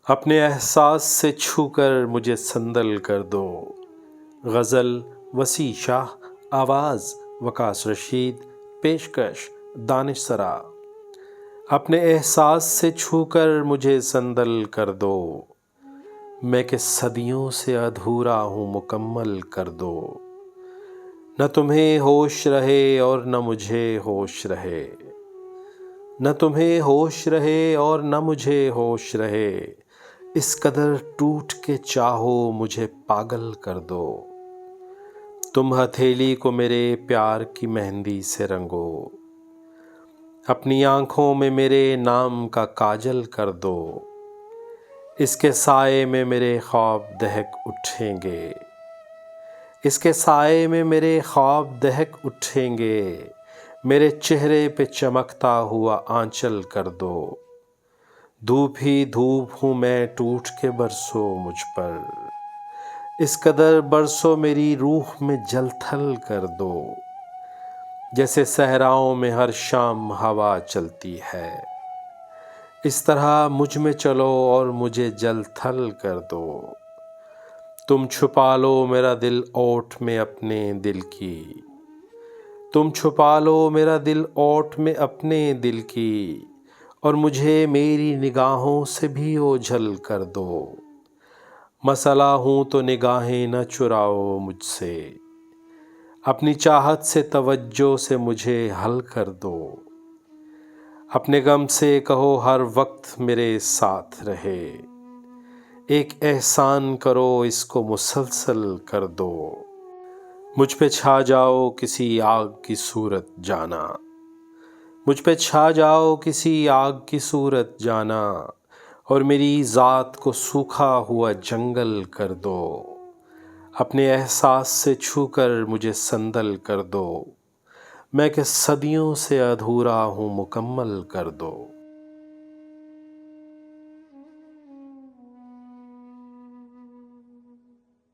اپنے احساس سے چھو کر مجھے سندل کر دو۔ غزل وسیع شاہ، آواز وکاس رشید، پیشکش دانش سرا۔ اپنے احساس سے چھو کر مجھے سندل کر دو، میں کہ صدیوں سے ادھورا ہوں مکمل کر دو۔ نہ تمہیں ہوش رہے اور نہ مجھے ہوش رہے، نہ تمہیں ہوش رہے اور نہ مجھے ہوش رہے، اس قدر ٹوٹ کے چاہو مجھے پاگل کر دو۔ تم ہتھیلی کو میرے پیار کی مہندی سے رنگو، اپنی آنکھوں میں میرے نام کا کاجل کر دو۔ اس کے سائے میں میرے خواب دہک اٹھیں گے، اس کے سائے میں میرے خواب دہک اٹھیں گے، میرے چہرے پہ چمکتا ہوا آنچل کر دو۔ دھوپ ہی دھوپ ہوں میں، ٹوٹ کے برسو مجھ پر، اس قدر برسو میری روح میں جل تھل کر دو۔ جیسے صحراؤں میں ہر شام ہوا چلتی ہے، اس طرح مجھ میں چلو اور مجھے جل تھل کر دو۔ تم چھپا لو میرا دل اوٹ میں اپنے دل کی، تم چھپا لو میرا دل اوٹ میں اپنے دل کی، اور مجھے میری نگاہوں سے بھی اوجھل کر دو۔ مسئلہ ہوں تو نگاہیں نہ چراؤ مجھ سے، اپنی چاہت سے توجہ سے مجھے حل کر دو۔ اپنے غم سے کہو ہر وقت میرے ساتھ رہے، ایک احسان کرو اس کو مسلسل کر دو۔ مجھ پہ چھا جاؤ کسی آگ کی صورت جانا، مجھ پہ چھا جاؤ کسی آگ کی صورت جانا، اور میری ذات کو سوکھا ہوا جنگل کر دو۔ اپنے احساس سے چھو کر مجھے سندل کر دو، میں کہ صدیوں سے ادھورا ہوں مکمل کر دو۔